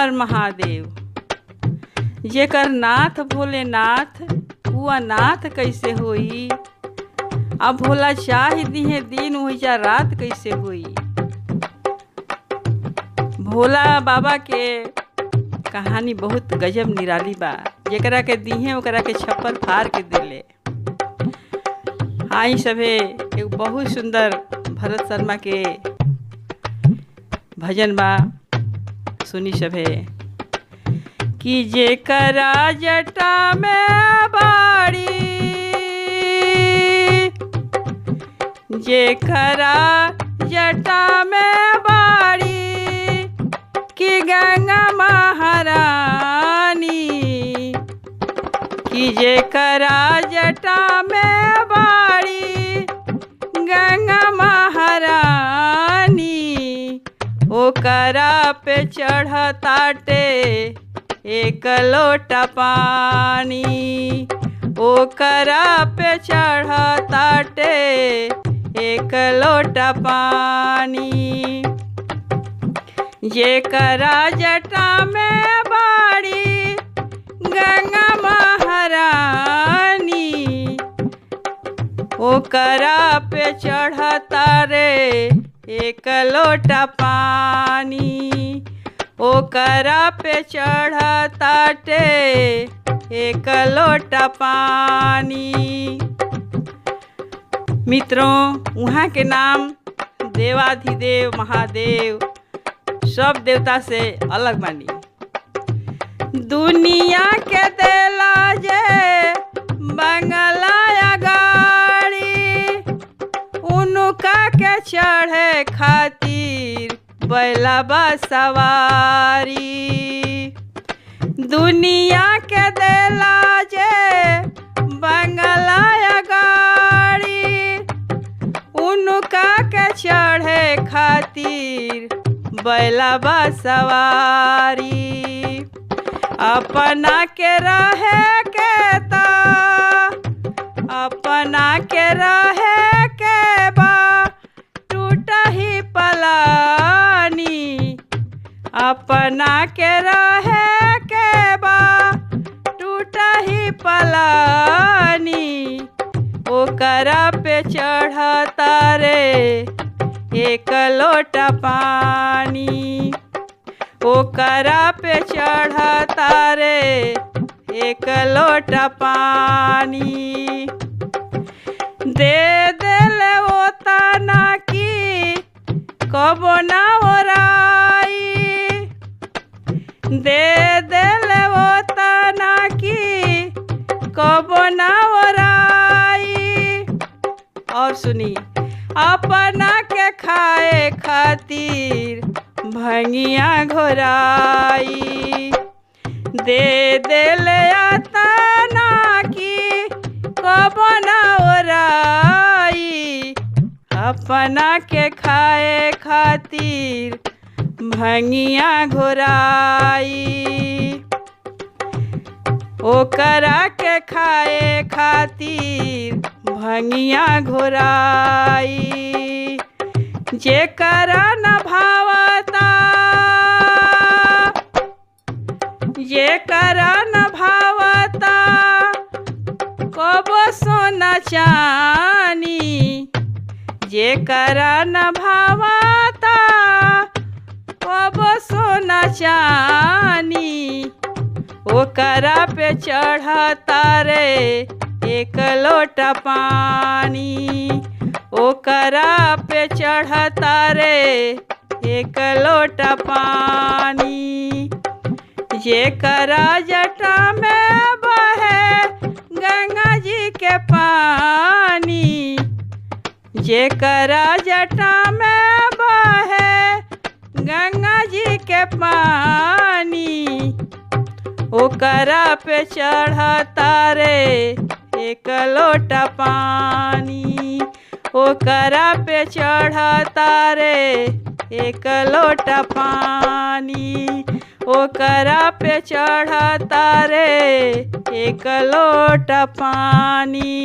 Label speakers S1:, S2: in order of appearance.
S1: हर महादेव। जेकर नाथ भोलेनाथ उ अनाथ कैसे होई। अब भोला चाह दिहे दिन वहीजा रात कैसे होई। भोला बाबा के कहानी बहुत गजब निराली बा। जेकरा के दिहे ओकरा के छप्पर फाड़ के देले। आई सभे एक बहुत सुंदर भरत शर्मा के भजन बा, सुनी सभे। कि जेकरा जटा में बाड़ी, जेकरा जटा में बाड़ी कि गंगा महारानी। कि जेकरा जटा में बाड़ी गंगा महारानी, ओकरा पे चढ़ताटे एक लोटा पानी। ओकरा पे चढ़ताटे एक लोटा पानी। जेकरा जटा में बाड़ी गंगा महारानी, ओकरा पे चढ़ता रे एक लोटा पानी। ओकरा पे चढ़ताटे एक लोटा पानी। मित्रों, वहाँ के नाम देवाधिदेव महादेव सब देवता से अलग बानी। दुनिया के देला जे बंगला गाड़ी, उनका के चढ़े खातिर बैला बा सवारी। दुनिया के देला जे बंगला गाड़ी, उनका के चढ़े खातिर बैला बा सवारी। अपना के रहे के ता, अपना के रहे के बा टूटा ही पलानी। अपना के रहे के बा टूटा ही पलानी। ओकरा पे चढ़ता रे एक लोटा पानी। ओकरा पे चढ़ता रे एक लोटा पानी। दे देले वो तना की कबो ना ओराई। दे देले वो तना की कबो ना ओराई। और सुनी, अपना के खाए खातिर भंगिया घोराई। दे देले तना की कबो ना ओराई। अपना के खाए खातिर भंगिया घोराई। ओकरा के खाए खातिर भंगिया घोराई। जेकरा न भावता, जेकरा न भावता कबो सोना चानी। जेकरा न भावता कबो सोना चानी। ओकरा पे चढ़ता रे एक लोटा पानी। ओकरा पे चढ़ता रे एक लोटा पानी। जेकरा जटा में बहे गंगा जी के पानी। जेकरा जटा में बहे गंगा जी के पानी। ओकरा पे चढ़ता रे एक लोटा पानी। ओकरा पे चढ़ता रे एक लोटा पानी। ओकरा पे चढ़ता रे एक लोटा पानी।